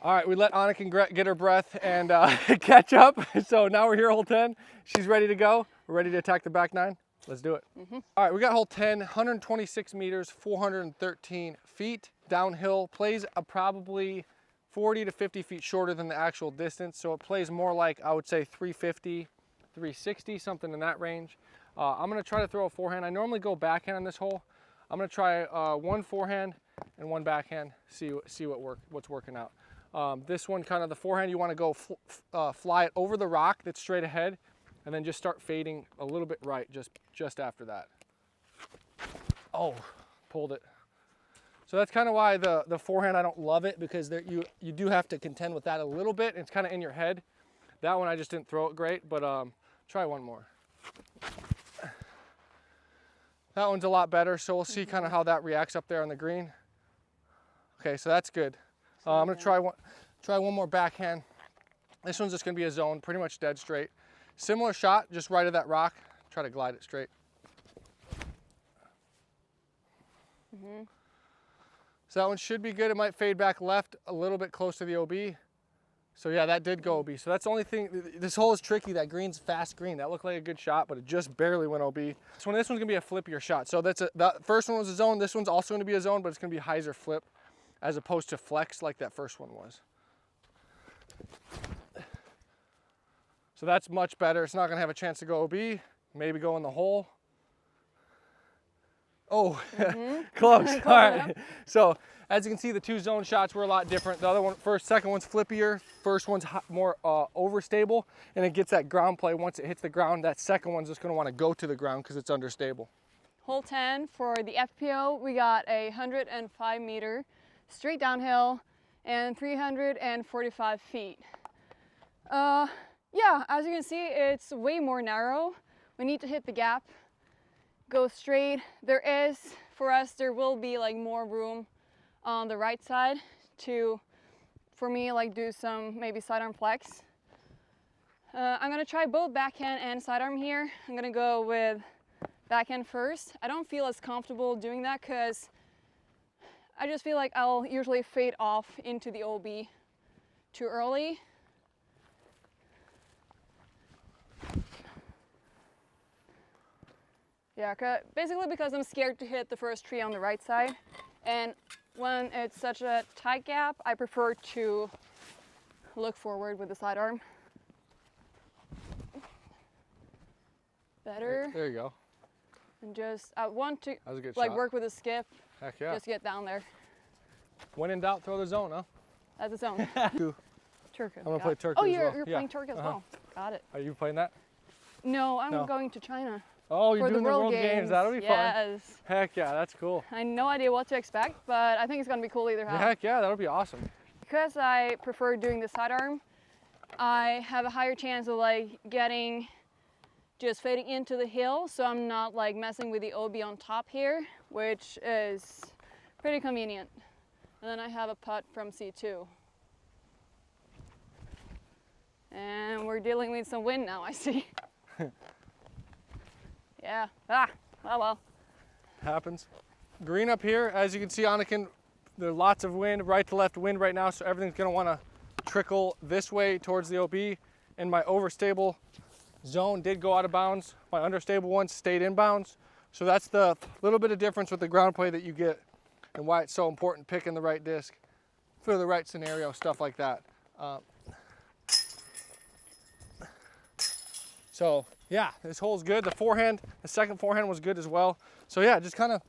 All right, we let Anniken get her breath and catch up. So now we're here, hole 10. She's ready to go. We're ready to attack the back 9. Let's do it. All right, we got hole 10, 126 meters, 413 feet. Downhill, plays probably 40 to 50 feet shorter than the actual distance. So it plays more like, I would say 350, 360, something in that range. I'm gonna try to throw a forehand. I normally go backhand on this hole. I'm gonna try one forehand and one backhand, see what's working out. This one, kind of the forehand, you want to go fly it over the rock that's straight ahead, and then just start fading a little bit right just after that. Oh, pulled it. So that's kind of why the forehand, I don't love it, because you do have to contend with that a little bit. It's kind of in your head. That one I just didn't throw it great, but try one more. That one's a lot better, so we'll see kind of how that reacts up there on the green. Okay, so that's good. I'm gonna try one more backhand. This one's just gonna be a zone, pretty much dead straight. Similar shot, just right of that rock. Try to glide it straight. So that one should be good. It might fade back left a little bit close to the OB. So yeah, that did go OB. So that's the only thing, this hole is tricky. That green's fast green. That looked like a good shot, but it just barely went OB. This one's gonna be a flippier shot. So that first one was a zone. This one's also gonna be a zone, but it's gonna be hyzer flip as opposed to flex like that first one was. So that's much better. It's not gonna have a chance to go OB. Maybe go in the hole. Oh, close. All right. So as you can see, the two zone shots were a lot different. The other one, second one's flippier. First one's more overstable, and it gets that ground play. Once it hits the ground, that second one's just gonna wanna go to the ground because it's understable. Hole 10 for the FPO, we got a 105 meter straight downhill and 345 feet. Yeah, as you can see, it's way more narrow. We need to hit the gap, go straight. There will be like more room on the right side for me, like do some maybe sidearm flex. I'm gonna try both backhand and sidearm here. I'm gonna go with backhand first. I don't feel as comfortable doing that because I just feel like I'll usually fade off into the OB too early. Yeah, basically because I'm scared to hit the first tree on the right side. And when it's such a tight gap, I prefer to look forward with the sidearm. Better. There you go. And just, I want to like work with a skip. Heck yeah. Just get down there. When in doubt, throw the zone, huh? That's a zone. Turco. I'm gonna play Turco as well. well. You're playing Turco as well. Got it. Are you playing that? No, I'm going to China. Oh, you're doing the World Games. That'll be fun. Yes. Heck yeah, that's cool. I have no idea what to expect, but I think it's gonna be cool either way. Heck yeah, that'll be awesome. Because I prefer doing the sidearm, I have a higher chance of like just fading into the hill, so I'm not like messing with the OB on top here, which is pretty convenient. And then I have a putt from C2. And we're dealing with some wind now, I see. Yeah, oh well. Happens. Green up here, as you can see, Anniken, there's lots of wind, right to left wind right now, so everything's gonna wanna trickle this way towards the OB. And my overstable zone did go out of bounds. My understable one stayed in bounds. So that's the little bit of difference with the ground play that you get and why it's so important picking the right disc for the right scenario, stuff like that. So yeah, this hole's good. The second forehand was good as well. So yeah, just kind of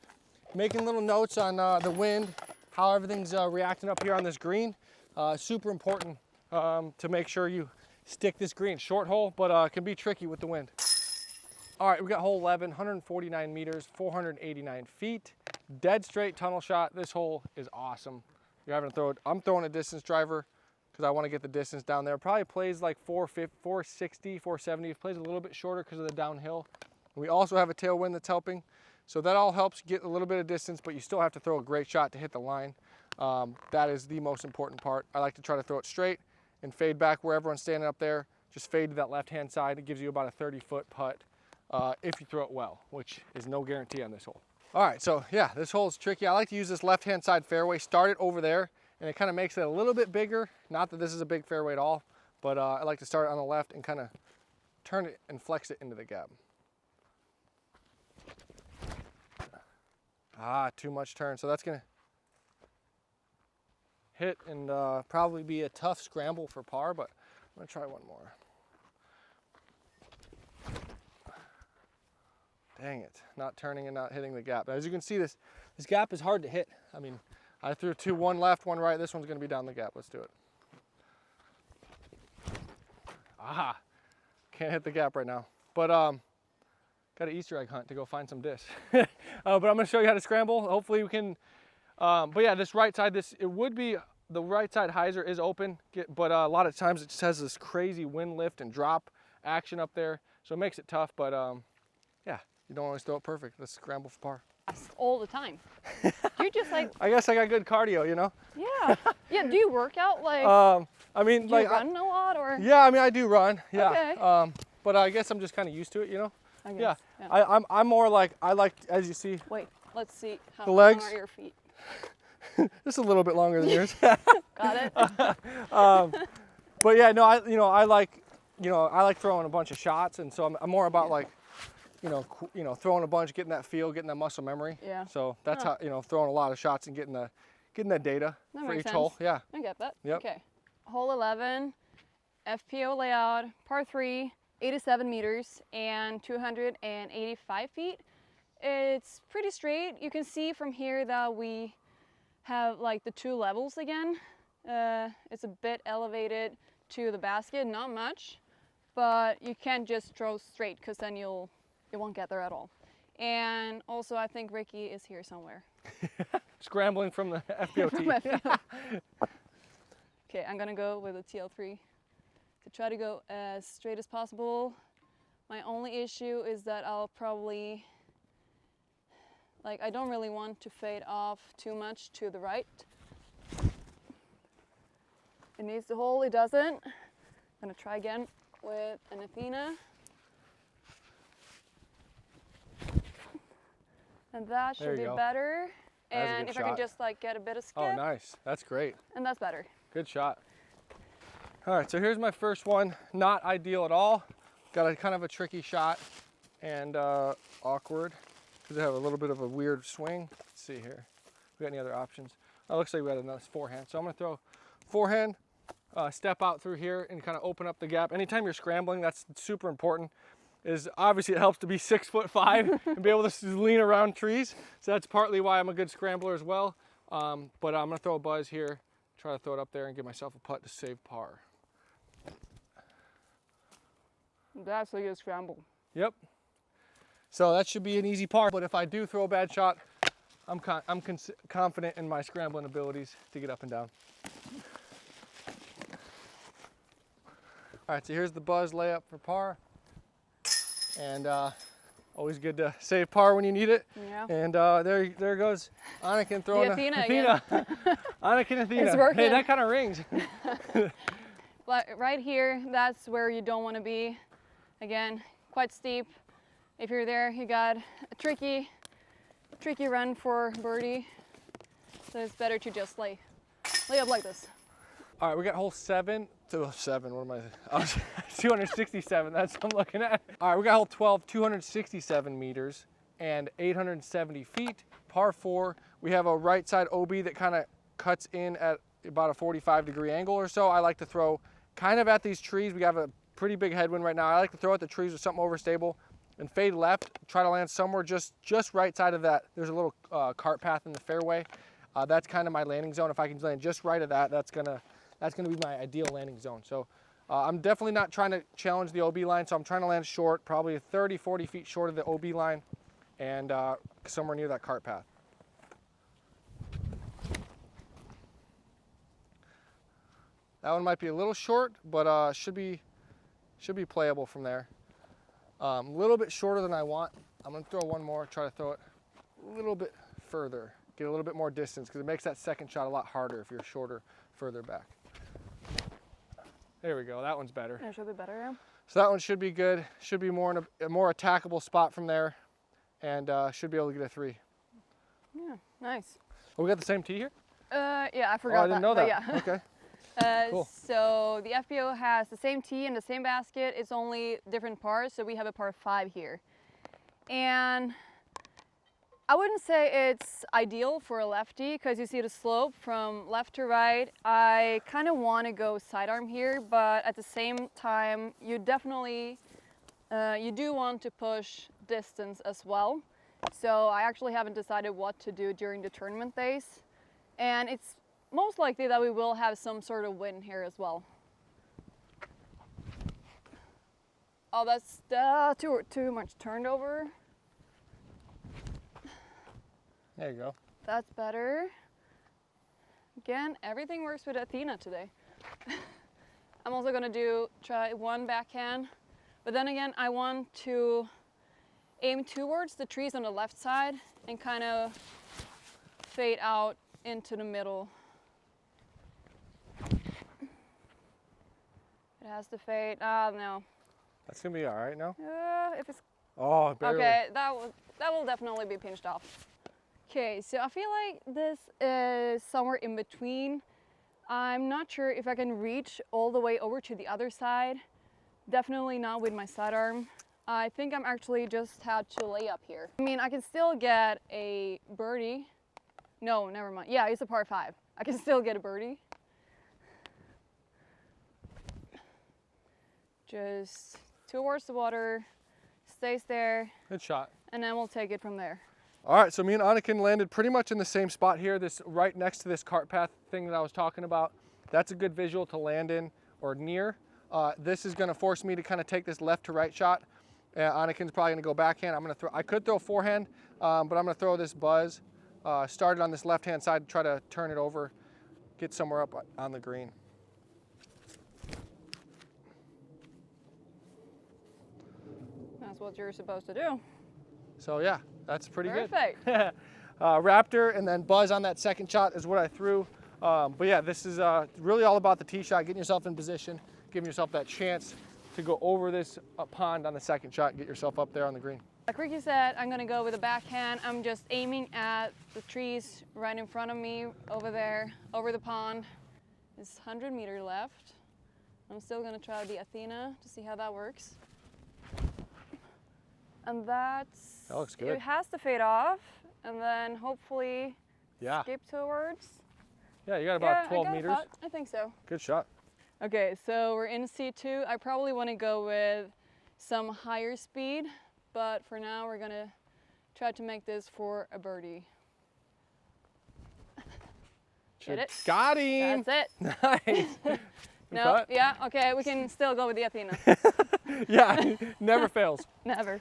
making little notes on the wind, how everything's reacting up here on this green. Super important to make sure you stick this green. Short hole, but it can be tricky with the wind. All right, we got hole 11, 149 meters, 489 feet. Dead straight tunnel shot. This hole is awesome. You're having to throw it. I'm throwing a distance driver because I want to get the distance down there. Probably plays like 460, 470. It plays a little bit shorter because of the downhill. We also have a tailwind that's helping. So that all helps get a little bit of distance, but you still have to throw a great shot to hit the line. That is the most important part. I like to try to throw it straight and fade back where everyone's standing up there. Just fade to that left-hand side. It gives you about a 30-foot putt if you throw it well, which is no guarantee on this hole. All right, so yeah, this hole is tricky. I like to use this left-hand side fairway, start it over there, and it kind of makes it a little bit bigger. Not that this is a big fairway at all, but I like to start on the left and kind of turn it and flex it into the gap. Too much turn. So that's gonna hit and probably be a tough scramble for par, but I'm gonna try one more. Dang it, not turning and not hitting the gap. As you can see, this gap is hard to hit. I mean, I threw two, one left, one right. This one's gonna be down the gap. Let's do it. Can't hit the gap right now. But got an Easter egg hunt to go find some discs. But I'm gonna show you how to scramble. Hopefully we can, but yeah, this right side, it would be, the right side hyzer is open, but a lot of times it just has this crazy wind lift and drop action up there. So it makes it tough, but yeah, you don't always throw it perfect. Let's scramble for par. All the time. You're just like, I guess I got good cardio, you know? yeah. Yeah, do you work out like, I mean, do like, you run a lot or? Yeah, I mean, I do run, yeah. Okay. But I guess I'm just kind of used to it, you know? I guess, yeah. I'm more like, I like, as you see. Wait, let's see how the legs. long are your feet? Just a little bit longer than yours. Got it. But yeah, no, I like throwing a bunch of shots, and so I'm more about like, throwing a bunch, getting that feel, getting that muscle memory. Yeah. So that's how, throwing a lot of shots and getting that data for each hole. Yeah. I get that. Yep. Okay. Hole 11, FPO layout, par 3, 87 meters and 285 feet. It's pretty straight. You can see from here that we have like the two levels again. It's a bit elevated to the basket, not much, but you can't just throw straight because then you won't get there at all. And also I think Ricky is here somewhere. Scrambling from the FPOT. Okay, I'm gonna go with a TL3 to try to go as straight as possible. My only issue is that I'll probably, I don't really want to fade off too much to the right. It needs to hold, it doesn't. I'm gonna try again with an Athena. And that should be better. And if I can just get a bit of skip. Oh, nice, that's great. And that's better. Good shot. All right, so here's my first one. Not ideal at all. Got a kind of a tricky shot and awkward because I have a little bit of a weird swing. Let's see here. We got any other options? Oh, looks like we got another forehand. So I'm gonna throw forehand, step out through here and kind of open up the gap. Anytime you're scrambling, that's super important. Is obviously it helps to be 6'5" and be able to lean around trees. So that's partly why I'm a good scrambler as well. But I'm gonna throw a buzz here, try to throw it up there and give myself a putt to save par. That's a good scramble. Yep. So that should be an easy par, but if I do throw a bad shot, I'm confident in my scrambling abilities to get up and down. All right, so here's the buzz layup for par. And always good to save par when you need it. Yeah. And there goes Anniken throwing the Athena. Anniken Athena. It's working. Hey, that kind of rings. Right here, that's where you don't want to be. Again, quite steep. If you're there, you got a tricky run for birdie. So it's better to just lay up like this. All right, we got hole 7 to 7. What am I? Oh, 267. That's what I'm looking at. All right, we got hole 12, 267 meters and 870 feet, par 4. We have a right side OB that kind of cuts in at about a 45-degree angle or so. I like to throw kind of at these trees. We have a pretty big headwind right now. I like to throw at the trees with something overstable and fade left, try to land somewhere just right side of that. There's a little cart path in the fairway. That's kind of my landing zone. If I can land just right of that, that's gonna be my ideal landing zone. So I'm definitely not trying to challenge the OB line, so I'm trying to land short, probably 30, 40 feet short of the OB line and somewhere near that cart path. That one might be a little short, but should be playable from there. A little bit shorter than I want. I'm gonna throw one more, try to throw it a little bit further, get a little bit more distance, because it makes that second shot a lot harder if you're shorter, further back. There we go, that one's better. That should be better, yeah. So that one should be good. Should be more in a more attackable spot from there, and should be able to get a 3. Yeah, nice. Oh, we got the same tee here? Yeah, I Oh, forgot I didn't know but that. yeah. Okay. Cool. So the FBO has the same tee and the same basket. It's only different pars, so we have a par 5 here. And I wouldn't say it's ideal for a lefty because you see the slope from left to right. I kind of want to go sidearm here, but at the same time, you definitely, you do want to push distance as well. So I actually haven't decided what to do during the tournament days. And it's most likely that we will have some sort of win here as well. Oh, that's too much turned over. There you go. That's better. Again, everything works with Athena today. I'm also gonna try one backhand, but then again, I want to aim towards the trees on the left side and kind of fade out into the middle. It has to fade. No. That's gonna be all right now. If it's Oh, barely. okay, that will definitely be pinched off. Okay, so I feel like this is somewhere in between. I'm not sure if I can reach all the way over to the other side. Definitely not with my sidearm. I think I'm actually just had to lay up here. I mean, I can still get a birdie. No, never mind. Yeah, it's a par 5. I can still get a birdie. Just towards the water, stays there, Good shot. and then we'll take it from there. All right, so me and Anniken landed pretty much in the same spot here, this right next to this cart path thing that I was talking about. That's a good visual to land in or near. This is gonna force me to kind of take this left to right shot. Anniken's probably gonna go backhand. I could throw forehand, but I'm gonna throw this buzz. Started on this left-hand side, try to turn it over, get somewhere up on the green. That's what you're supposed to do. So yeah, that's pretty Perfect. good. Raptor and then buzz on that second shot is what I threw. But yeah, this is really all about the tee shot, getting yourself in position, giving yourself that chance to go over this pond on the second shot and get yourself up there on the green. Like Ricky said, I'm gonna go with a backhand. I'm just aiming at the trees right in front of me over there, over the pond. It's 100 meters left. I'm still gonna try the Athena to see how that works. And that looks good. It has to fade off and then hopefully skip towards. Yeah, you got about 12 I meters. I think so. Good shot. Okay, so we're in C2. I probably want to go with some higher speed, but for now we're gonna try to make this for a birdie. Get it? Got him. That's it. Nice. No, putt? yeah, okay, we can still go with the Athena. Yeah, never fails. Never.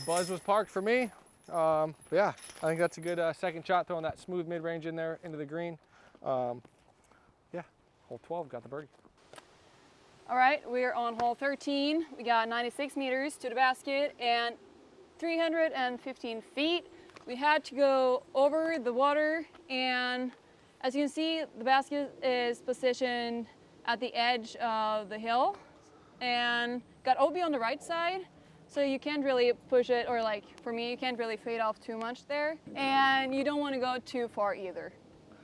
Buzz was parked for me. But yeah, I think that's a good second shot, throwing that smooth mid-range in there into the green. Yeah, hole 12 got the birdie. All right, we're on hole 13. We got 96 meters to the basket and 315 feet. We had to go over the water, and as you can see, the basket is positioned at the edge of the hill and got OB on the right side. So you can't really push it, or like for me, you can't really fade off too much there. And you don't want to go too far either.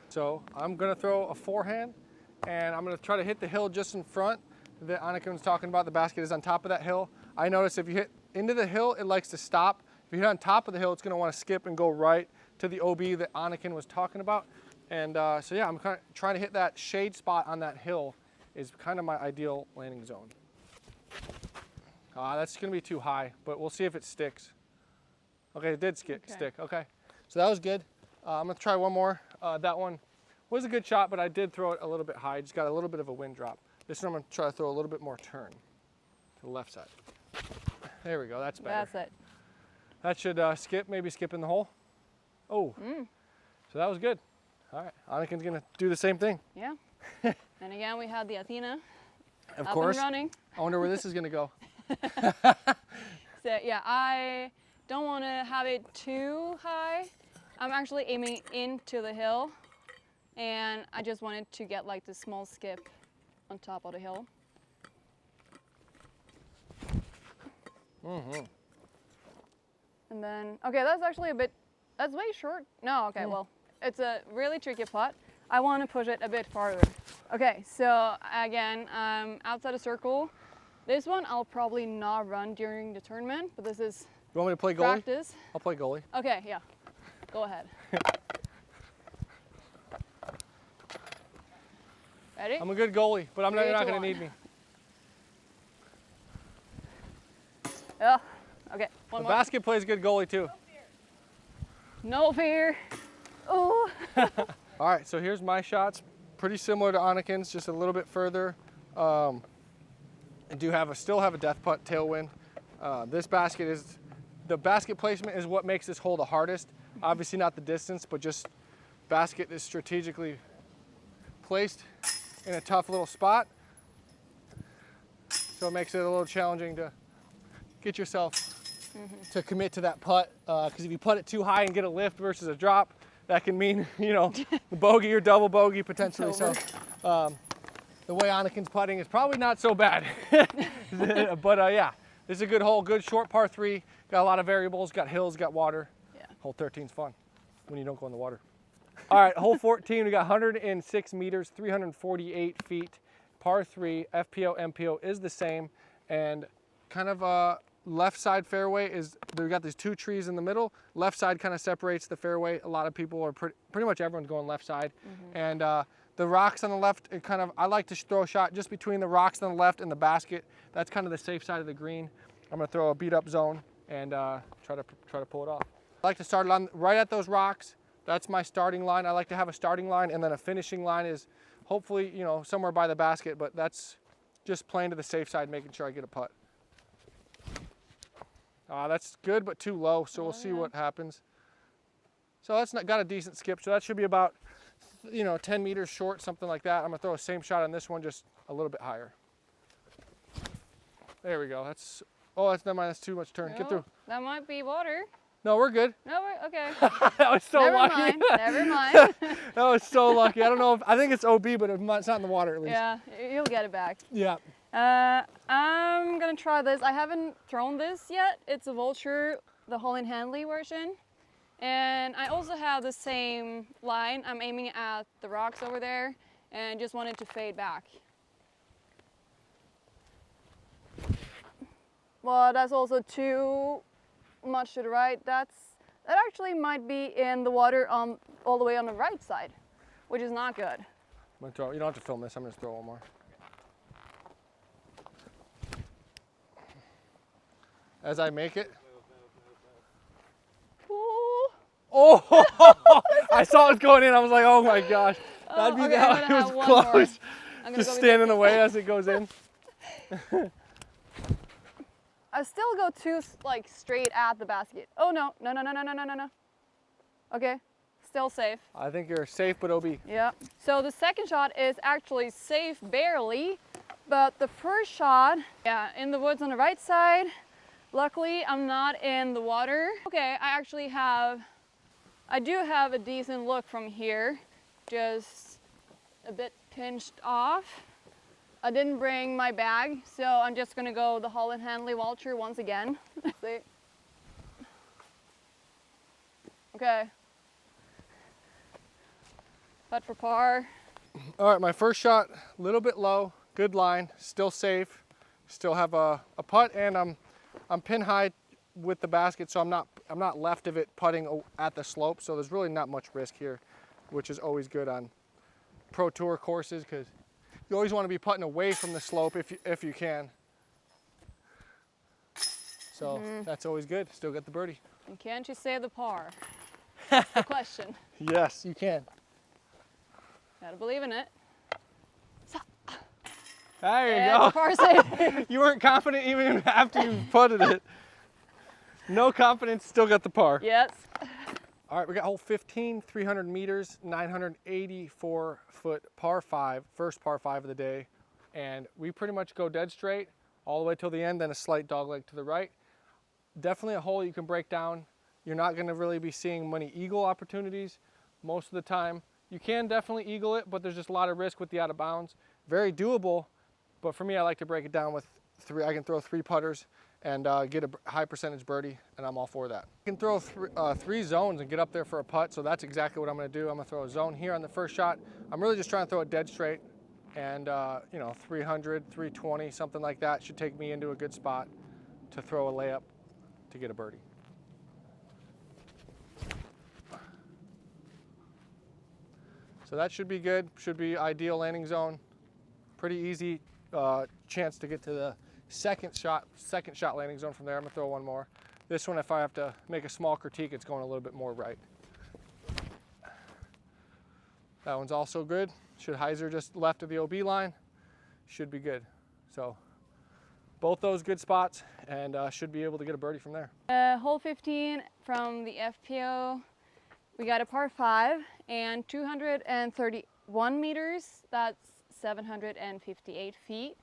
So I'm gonna throw a forehand, and I'm gonna try to hit the hill just in front that Anniken was talking about. The basket is on top of that hill. I notice if you hit into the hill, it likes to stop. If you hit on top of the hill, it's gonna wanna skip and go right to the OB that Anniken was talking about. And so yeah, I'm kind of trying to hit that shade spot on that hill is kind of my ideal landing zone. That's gonna be too high, but we'll see if it sticks. Okay, it did stick, okay. So that was good. I'm gonna try one more. That one was a good shot, but I did throw it a little bit high. Just got a little bit of a wind drop. This one I'm gonna try to throw a little bit more turn to the left side. There we go, that's better. That's it. That should skip, maybe skip in the hole. Oh, so that was good. All right, Anniken's gonna do the same thing. Yeah. And again, we had the Athena Of up course. and running. I wonder where this is gonna go. So yeah, I don't want to have it too high. I'm actually aiming into the hill, and I just wanted to get like the small skip on top of the hill. And then, okay, that's actually a bit, that's way short. No, okay, well, it's a really tricky putt. I want to push it a bit farther. Okay, so again, outside the circle. This one I'll probably not run during the tournament, but this is You want me to play goalie? practice. I'll play goalie. Okay, yeah, go ahead. Ready? I'm a good goalie, but you're not 3, 2, going to 1. need me. Yeah. Okay, one The more. basket plays good goalie too. No fear. Oh. All right, so here's my shots. Pretty similar to Anniken's, just a little bit further. I still have a death putt tailwind. The basket placement is what makes this hole the hardest. Obviously not the distance, but just basket is strategically placed in a tough little spot. So it makes it a little challenging to get yourself to commit to that putt. Because if you putt it too high and get a lift versus a drop, that can mean, the bogey or double bogey potentially. So the way Anniken's putting is probably not so bad. But yeah, this is a good hole, good short par 3. Got a lot of variables, got hills, got water. Yeah. Hole 13's fun when you don't go in the water. All right, hole 14, we got 106 meters, 348 feet, par 3, FPO, MPO is the same, and kind of left side fairway we got these 2 trees in the middle. Left side kind of separates the fairway. A lot of people are pretty much everyone's going left side. And the rocks on the left, I like to throw a shot just between the rocks on the left and the basket. That's kind of the safe side of the green. I'm gonna throw a beat up zone and try to pull it off. I like to start it right at those rocks. That's my starting line. I like to have a starting line, and then a finishing line is hopefully, somewhere by the basket, but that's just playing to the safe side, making sure I get a putt. That's good, but too low, so we'll see what happens. So that's got a decent skip, so that should be about 10 meters short, something like that. I'm gonna throw the same shot on this one, just a little bit higher. There we go. Never mind, that's too much turn. Get through. That might be water. No, we're good. No, we're okay. That was so lucky. Never mind. That was so lucky. I don't know I think it's OB, but it's not in the water at least. Yeah, you'll get it back. Yeah. I'm gonna try this. I haven't thrown this yet. It's a Vulture, the Holland Handley version. And I also have the same line. I'm aiming at the rocks over there and just want it to fade back. Well, that's also too much to the right. That actually might be in the water all the way on the right side, which is not good. You don't have to film this. I'm gonna throw one more. As I make it. Ooh. Oh! I saw it going in. I was like, oh my gosh. That'd be okay, that. It was close. Just stand in the way as it goes in. I still go too straight at the basket. Oh no. Okay, still safe. I think you're safe, but OB. Yeah. So the second shot is actually safe barely, but the first shot, in the woods on the right side. Luckily, I'm not in the water. Okay, I do have a decent look from here, just a bit pinched off. I didn't bring my bag, so I'm just gonna go the Holland Handley Vulture once again. See? Okay. Putt for par. All right, my first shot, a little bit low, good line, still safe. Still have a putt, and I'm pin high with the basket, so I'm not left of it putting at the slope, so there's really not much risk here, which is always good on Pro Tour courses, because you always want to be putting away from the slope if you can. So that's always good. Still get the birdie. And can't you say the par? That's the question. Yes, you can. Gotta believe in it. There you And go. par save. You weren't confident even after you putted it. No confidence, still got the par. Yes. All right, we got hole 15, 300 meters, 984 foot par 5, first par 5 of the day. And we pretty much go dead straight all the way till the end, then a slight dogleg to the right. Definitely a hole you can break down. You're not gonna really be seeing many eagle opportunities most of the time. You can definitely eagle it, but there's just a lot of risk with the out of bounds. Very doable, but for me, I like to break it down with 3. I can throw 3 putters and get a high percentage birdie, and I'm all for that. You can throw three zones and get up there for a putt, so that's exactly what I'm gonna do. I'm gonna throw a zone here on the first shot. I'm really just trying to throw it dead straight, and you know, 300, 320, something like that should take me into a good spot to throw a layup to get a birdie. So that should be good, should be ideal landing zone. Pretty easy chance to get to the second shot landing zone from there. I'm gonna throw one more. This one, if I have to make a small critique, it's going a little bit more right. That one's also good. Should hyzer just left of the OB line, should be good. So both those good spots, and should be able to get a birdie from there. Hole 15 from the FPO, we got a par 5 and 231 meters. That's 758 feet.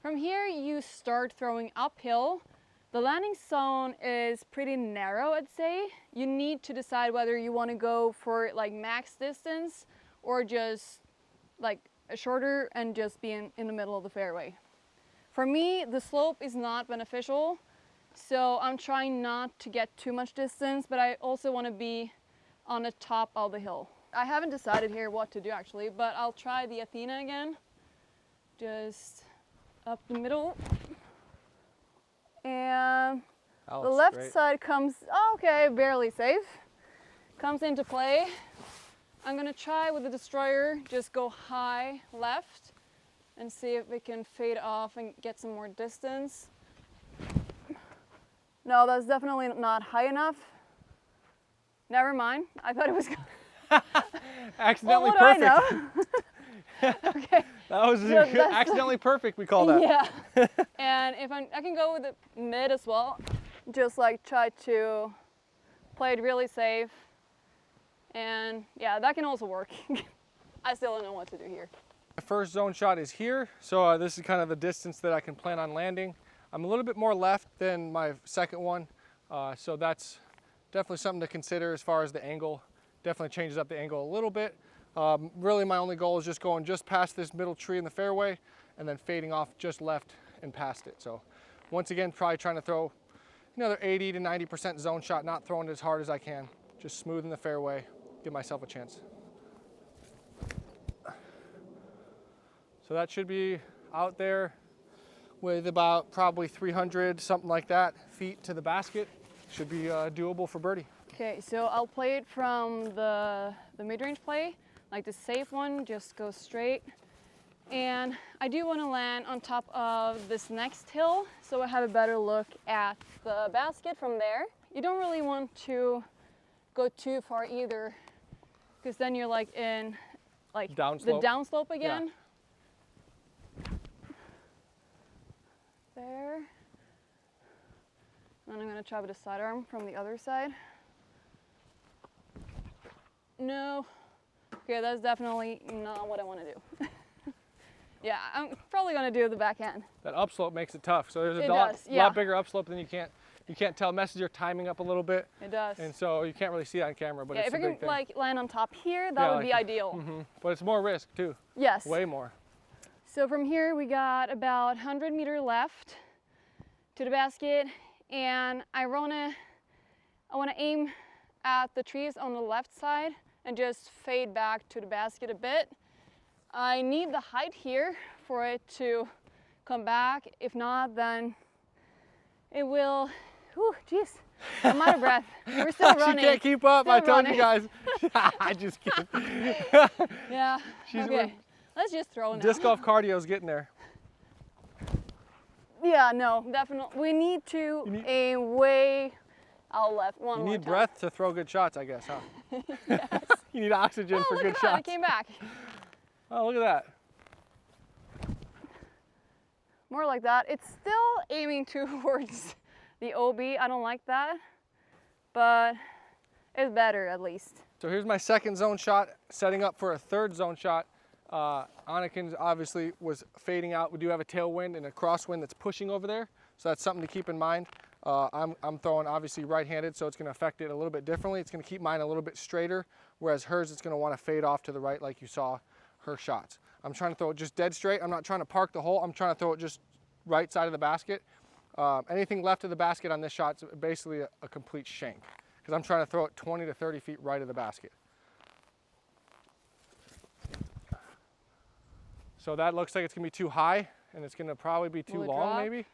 From here, you start throwing uphill. The landing zone is pretty narrow, I'd say. You need to decide whether you want to go for like max distance or just like a shorter and just be in the middle of the fairway. For me, the slope is not beneficial, so I'm trying not to get too much distance, but I also want to be on the top of the hill. I haven't decided here what to do actually, but I'll try the Athena again. Just up the middle. And the left side comes, okay, barely safe. Comes into play. I'm gonna try with the destroyer, just go high left and see if we can fade off and get some more distance. No, that's definitely not high enough. Never mind, I thought it was accidentally well, perfect. I know? Okay. That was accidentally perfect, we call that. Yeah. And if I can go with the mid as well, just like try to play it really safe. And yeah, that can also work. I still don't know what to do here. My first zone shot is here, so this is kind of the distance that I can plan on landing. I'm a little bit more left than my second one, so that's definitely something to consider as far as the angle. Definitely changes up the angle a little bit. Really my only goal is just going just past this middle tree in the fairway and then fading off just left and past it. So once again, probably trying to throw another 80 to 90% zone shot, not throwing it as hard as I can, just smoothing the fairway, give myself a chance. So that should be out there with about probably 300, something like that, feet to the basket. Should be doable for birdie. Okay, so I'll play it from the mid-range play, like the safe one, just go straight. And I do want to land on top of this next hill, so I have a better look at the basket from there. You don't really want to go too far either, because then you're like in like the downslope again. Yeah. There. And I'm going to try with a sidearm from the other side. No. Okay, that's definitely not what I want to do. Yeah, I'm probably going to do the backhand. That upslope makes it tough. So there's a lot bigger upslope than you can't tell. It messes your timing up a little bit. It does. And so you can't really see it on camera, but yeah, it's a big thing. If I can like land on top here, that would be ideal. Mm-hmm. But it's more risk too. Yes. Way more. So from here we got about 100 meters left to the basket, and I want to aim at the trees on the left side and just fade back to the basket a bit. I need the height here for it to come back. If not, then it will, whew, geez, I'm out of breath. We're still running. She can't keep up, I told you guys. I just kidding. Yeah, okay, let's just throw now. Disc golf cardio's getting there. Yeah, no, definitely. We need to aim way out left. You need breath to throw good shots, I guess, huh? Yes. You need oxygen for good shots. It came back. Oh, look at that. More like that. It's still aiming towards the OB. I don't like that, but it's better at least. So here's my second zone shot, setting up for a third zone shot. Anniken obviously was fading out. We do have a tailwind and a crosswind that's pushing over there, so that's something to keep in mind. I'm throwing obviously right-handed, so it's going to affect it a little bit differently. It's going to keep mine a little bit straighter, whereas hers it's going to want to fade off to the right like you saw her shots. I'm trying to throw it just dead straight. I'm not trying to park the hole. I'm trying to throw it just right side of the basket. Anything left of the basket on this shot is basically a complete shank because I'm trying to throw it 20 to 30 feet right of the basket. So that looks like it's gonna be too high and it's gonna probably be too long maybe.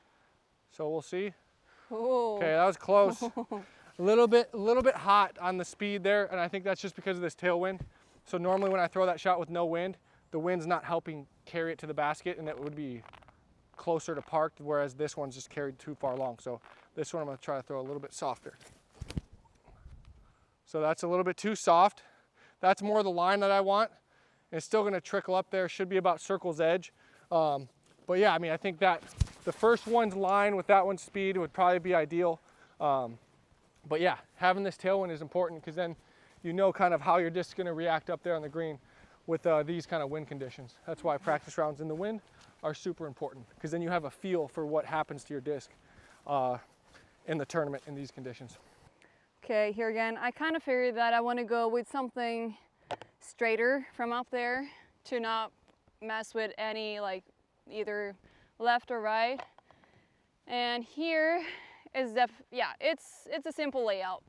So we'll see. Ooh. Okay, that was close. A little bit hot on the speed there, and I think that's just because of this tailwind. So normally when I throw that shot with no wind, the wind's not helping carry it to the basket and it would be closer to parked, whereas this one's just carried too far long. So this one I'm gonna try to throw a little bit softer. So that's a little bit too soft. That's more the line that I want. It's still gonna trickle up there, should be about circle's edge. But yeah, I mean, I think that the first one's line with that one's speed would probably be ideal. But yeah, having this tailwind is important because then you know kind of how your disc's gonna react up there on the green with these kind of wind conditions. That's why practice rounds in the wind are super important because then you have a feel for what happens to your disc in the tournament in these conditions. Okay, here again, I kind of figured that I want to go with something straighter from up there to not mess with any like either left or right. And here is it's a simple layout.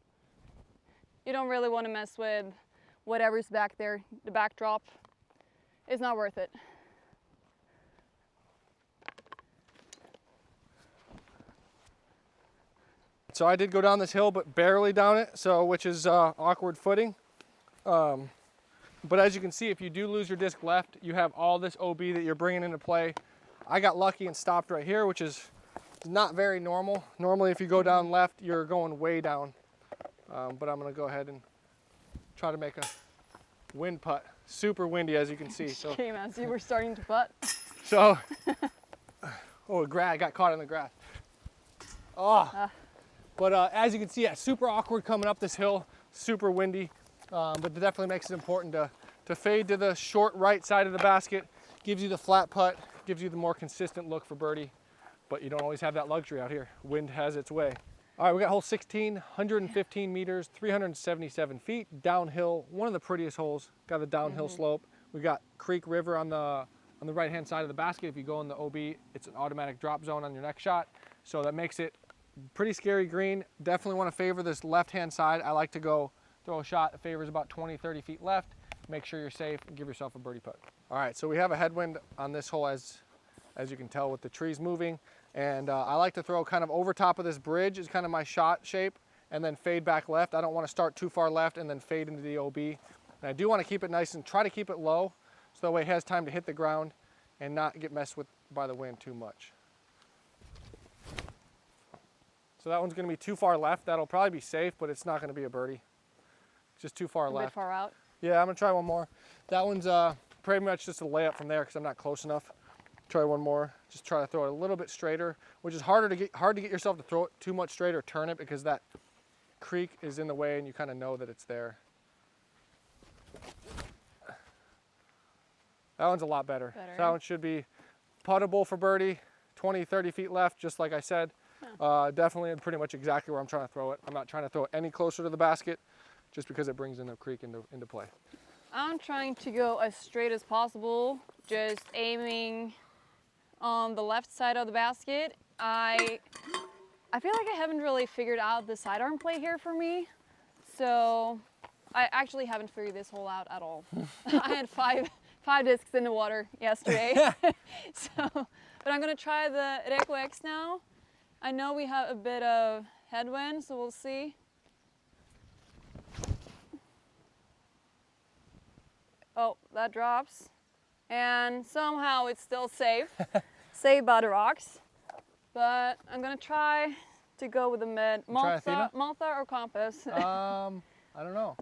You don't really want to mess with whatever's back there. The backdrop is not worth it. So I did go down this hill, but barely down it, so which is awkward footing. But as you can see, if you do lose your disc left, you have all this OB that you're bringing into play. I got lucky and stopped right here, which is not very normal. Normally, if you go down left, you're going way down. But I'm gonna go ahead and try to make a wind putt. Super windy, as you can see. So Came as you were starting to putt. So, oh, I got caught in the grass. Oh. But as you can see, yeah, super awkward coming up this hill, super windy, but it definitely makes it important to fade to the short right side of the basket, gives you the flat putt, gives you the more consistent look for birdie, but you don't always have that luxury out here. Wind has its way. All right, we got hole 16, 115 meters, 377 feet, downhill, one of the prettiest holes, got a downhill slope. We got Creek River on the right-hand side of the basket. If you go in the OB, it's an automatic drop zone on your next shot, so that makes it pretty scary green. Definitely want to favor this left-hand side. I like to go throw a shot that favors about 20, 30 feet left. Make sure you're safe and give yourself a birdie putt. All right, so we have a headwind on this hole as you can tell with the trees moving. And I like to throw kind of over top of this bridge is kind of my shot shape and then fade back left. I don't want to start too far left and then fade into the OB. And I do want to keep it nice and try to keep it low so that way it has time to hit the ground and not get messed with by the wind too much. So that one's going to be too far left. That'll probably be safe, but it's not going to be a birdie. Just too far left. A bit far out. Yeah, I'm going to try one more. That one's pretty much just a layup from there because I'm not close enough. Try one more. Just try to throw it a little bit straighter, which is hard to get yourself to throw it too much straight or turn it because that creek is in the way and you kind of know that it's there. That one's a lot better. So that one should be puttable for birdie, 20, 30 feet left, just like I said. Definitely pretty much exactly where I'm trying to throw it. I'm not trying to throw it any closer to the basket just because it brings in the creek into play. I'm trying to go as straight as possible, just aiming on the left side of the basket. I feel like I haven't really figured out the sidearm play here for me. So I actually haven't figured this hole out at all. I had five discs in the water yesterday. But I'm gonna try the Reko X now. I know we have a bit of headwind, so we'll see. Oh, that drops. And somehow it's still safe. Saved by the rocks. But I'm gonna try to go with the mid. Malta or Compass? I don't know.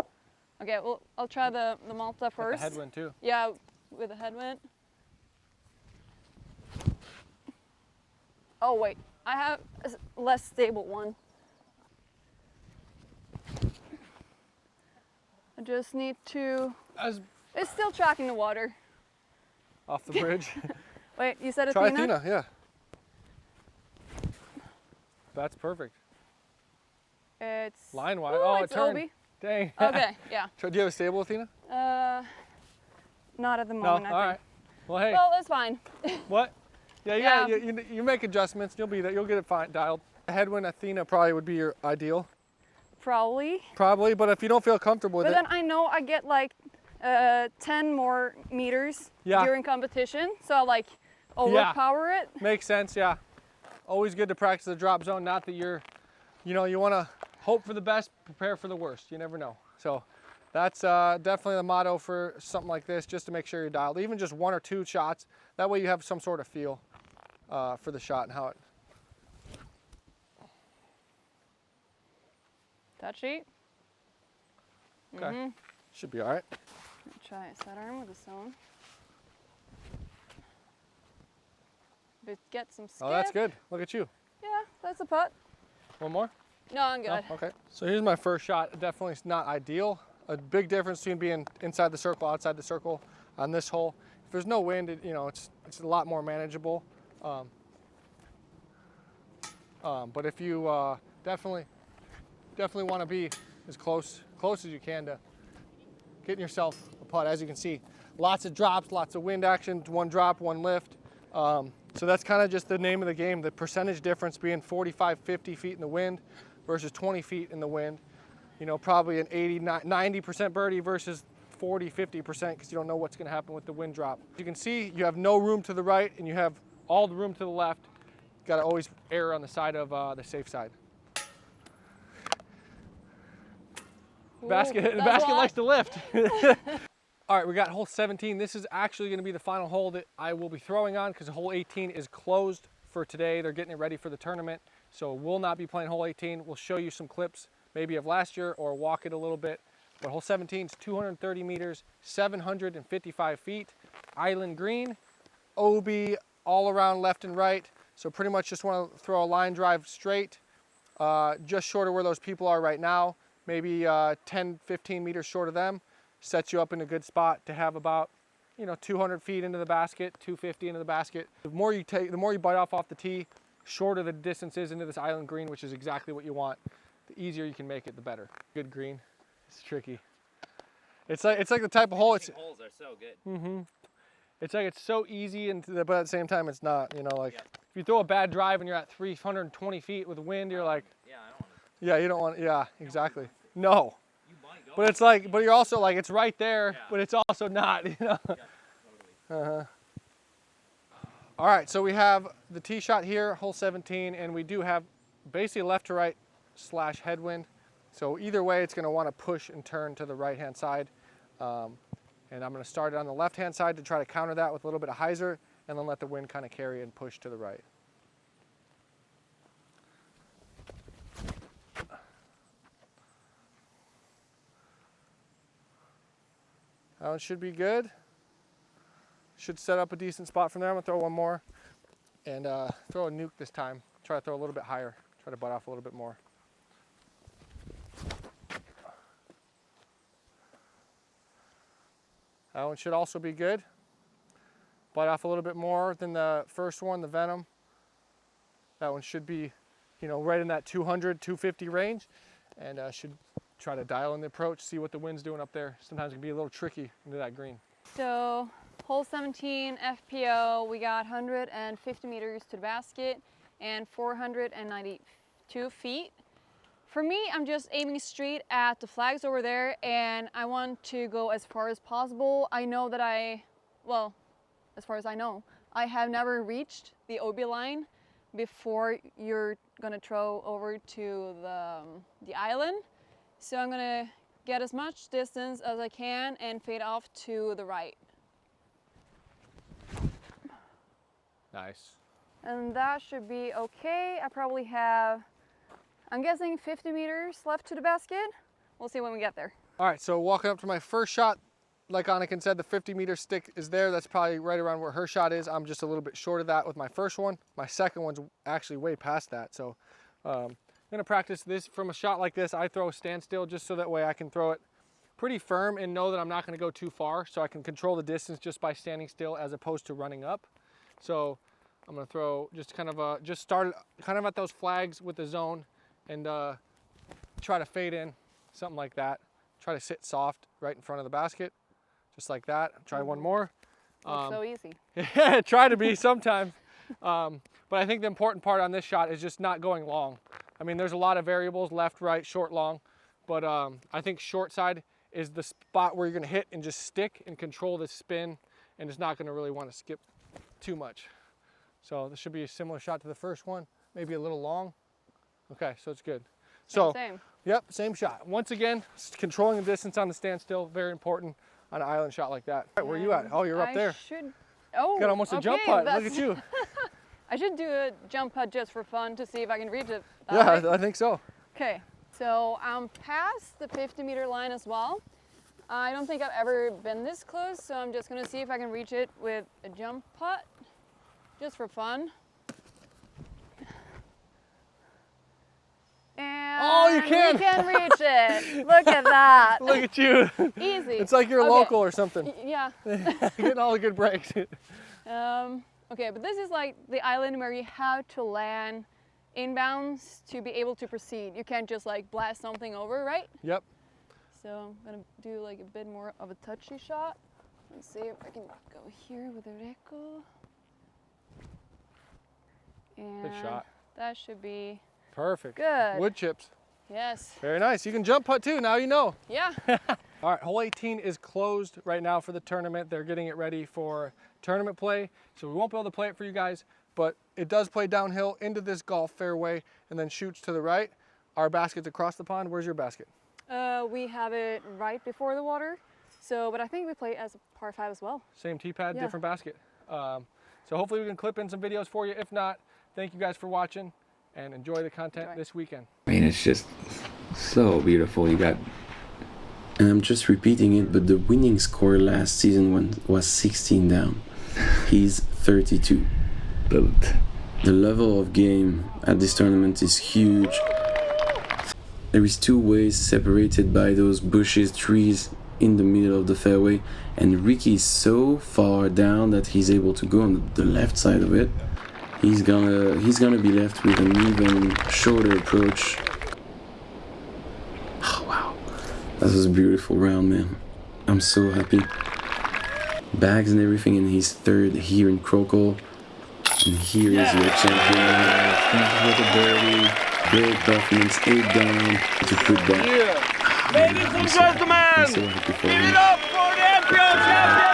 Okay, well, I'll try the Malta first. With the headwind too. Yeah, with the headwind. Oh wait, I have a less stable one. I just need to... It's still tracking the water. Off the bridge. Wait, you said Try Athena? Athena, yeah. That's perfect. It's... Line wide. Ooh, oh, it's it turned. Obi. Dang. Okay, yeah. Do you have a stable Athena? Not at the No, moment, I all think. right. Well, hey. Well, it's fine. What? Yeah, you make adjustments. You'll be there. You'll get it fine dialed. Headwind Athena probably would be your ideal. Probably. Probably, but if you don't feel comfortable with But it. then I know I get like 10 more meters during competition, so I like overpower it. Makes sense, yeah. Always good to practice the drop zone. Not that you're, you want to hope for the best, prepare for the worst. You never know. So that's definitely the motto for something like this, just to make sure you're dialed. Even just 1 or 2 shots. That way you have some sort of feel for the shot and how it. Touchy. Okay. Should be all right. Try a set arm with a zone. But get some skip. Oh, that's good. Look at you. Yeah, that's a putt. One more? No, I'm good. Oh, okay. So here's my first shot. Definitely not ideal. A big difference between being inside the circle, outside the circle on this hole. If there's no wind, it's a lot more manageable. But if you definitely want to be as close as you can to getting yourself a putt. As you can see, lots of drops, lots of wind action, 1 drop, 1 lift. So that's kind of just the name of the game. The percentage difference being 45, 50 feet in the wind versus 20 feet in the wind. Probably an 80, 90% birdie versus 40, 50% because you don't know what's going to happen with the wind drop. You can see you have no room to the right and you have all the room to the left. You got to always err on the side of the safe side. Ooh, the basket likes to lift. All right, we got hole 17. This is actually going to be the final hole that I will be throwing on because hole 18 is closed for today. They're getting it ready for the tournament, so we'll not be playing hole 18. We'll show you some clips maybe of last year or walk it a little bit. But hole 17 is 230 meters, 755 feet, island green, OB all around left and right. So pretty much just want to throw a line drive straight, just short of where those people are right now, maybe 10, 15 meters short of them. Sets you up in a good spot to have about 200 feet into the basket, 250 into the basket. The more you bite off the tee, shorter the distance is into this island green, which is exactly what you want. The easier you can make it, the better. Good green. It's tricky. It's like the type of hole. Holes are so good. It's like it's so easy, but at the same time, it's not. If you throw a bad drive and you're at 320 feet with wind, you're like, you don't want. Yeah, exactly. No. But it's like, but you're also like, it's right there, but it's also not, All right, so we have the tee shot here, hole 17, and we do have basically left to right / headwind. So either way, it's going to want to push and turn to the right-hand side. And I'm going to start it on the left-hand side to try to counter that with a little bit of hyzer, and then let the wind kind of carry and push to the right. That one should be good. Should set up a decent spot from there. I'm gonna throw one more and throw a nuke this time. Try to throw a little bit higher. Try to butt off a little bit more. That one should also be good. Butt off a little bit more than the first one, the Venom. That one should be, right in that 200, 250 range, and should try to dial in the approach, see what the wind's doing up there. Sometimes it can be a little tricky into that green. So hole 17 FPO, we got 150 meters to the basket and 492 feet. For me, I'm just aiming straight at the flags over there, and I want to go as far as possible. I know that as far as I know, I have never reached the OB line before you're gonna throw over to the island. So I'm gonna get as much distance as I can and fade off to the right. Nice. And that should be okay. I probably have, I'm guessing 50 meters left to the basket. We'll see when we get there. All right, so walking up to my first shot, like Anniken said, the 50-meter stick is there. That's probably right around where her shot is. I'm just a little bit short of that with my first one. My second one's actually way past that. So I'm gonna practice this from a shot like this. I throw a standstill just so that way I can throw it pretty firm and know that I'm not gonna go too far, so I can control the distance just by standing still as opposed to running up. So I'm gonna throw just kind of just start kind of at those flags with the zone and try to fade in, something like that. Try to sit soft right in front of the basket, just like that. Try one more. Looks so easy. Yeah, try to be sometimes. But I think the important part on this shot is just not going long. I mean, there's a lot of variables, left, right, short, long, but I think short side is the spot where you're gonna hit and just stick and control the spin, and it's not gonna really wanna skip too much. So this should be a similar shot to the first one, maybe a little long. Okay, so it's good. So, Same. Yep, same shot. Once again, controlling the distance on the standstill, very important on an island shot like that. All right, where are you at? Oh, you're up there. Oh, Got almost a jump putt. Look at you. I should do a jump putt just for fun to see if I can reach it. Yeah, I think so. Okay, so I'm past the 50-meter line as well. I don't think I've ever been this close, so I'm just gonna see if I can reach it with a jump putt, just for fun. And oh, you can! We can reach it. Look at that. Look at you. Easy. It's like you're local or something. Yeah. Getting all the good breaks. Okay, but this is like the island where you have to land inbounds to be able to proceed. You can't just like blast something over, right? Yep. So I'm gonna do like a bit more of a touchy shot. Let's see if I can go here with a reco. And Good shot. that should be Perfect. good. Wood chips. Yes. Very nice. You can jump putt too, now you know. Yeah. All right, hole 18 is closed right now for the tournament. They're getting it ready for tournament play, so we won't be able to play it for you guys, but it does play downhill into this golf fairway and then shoots to the right. Our basket's across the pond. Where's your basket? We have it right before the water, so, but I think we play as a par 5 as well. Same tee pad, Yeah. different basket. So hopefully we can clip in some videos for you. If not, thank you guys for watching and enjoy the content this weekend. I mean, it's just so beautiful. You got, and I'm just repeating it, but the winning score last season was 16 down. He's 32. Boat. The level of game at this tournament is huge. There is 2 ways separated by those bushes, trees in the middle of the fairway, and Ricky is so far down that he's able to go on the left side of it. He's gonna be left with an even shorter approach. Oh wow, that was a beautiful round, man. I'm so happy. Bags and everything, and he's third here in Krokhol. And here is your champion. With a birdie, great performance, 8 down to put that. Ladies and gentlemen, I'm so happy for give him. it up for the NPO champion!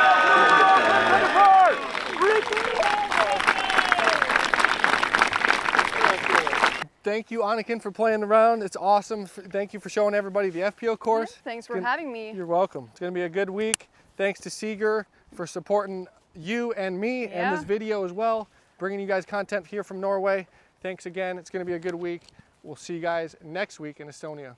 Thank you, Anniken, for playing around. It's awesome. Thank you for showing everybody the FPO course. Thanks for having me. You're welcome. It's going to be a good week. Thanks to Seeger for supporting you and me and this video as well, bringing you guys content here from Norway. Thanks again. It's going to be a good week. We'll see you guys next week in Estonia.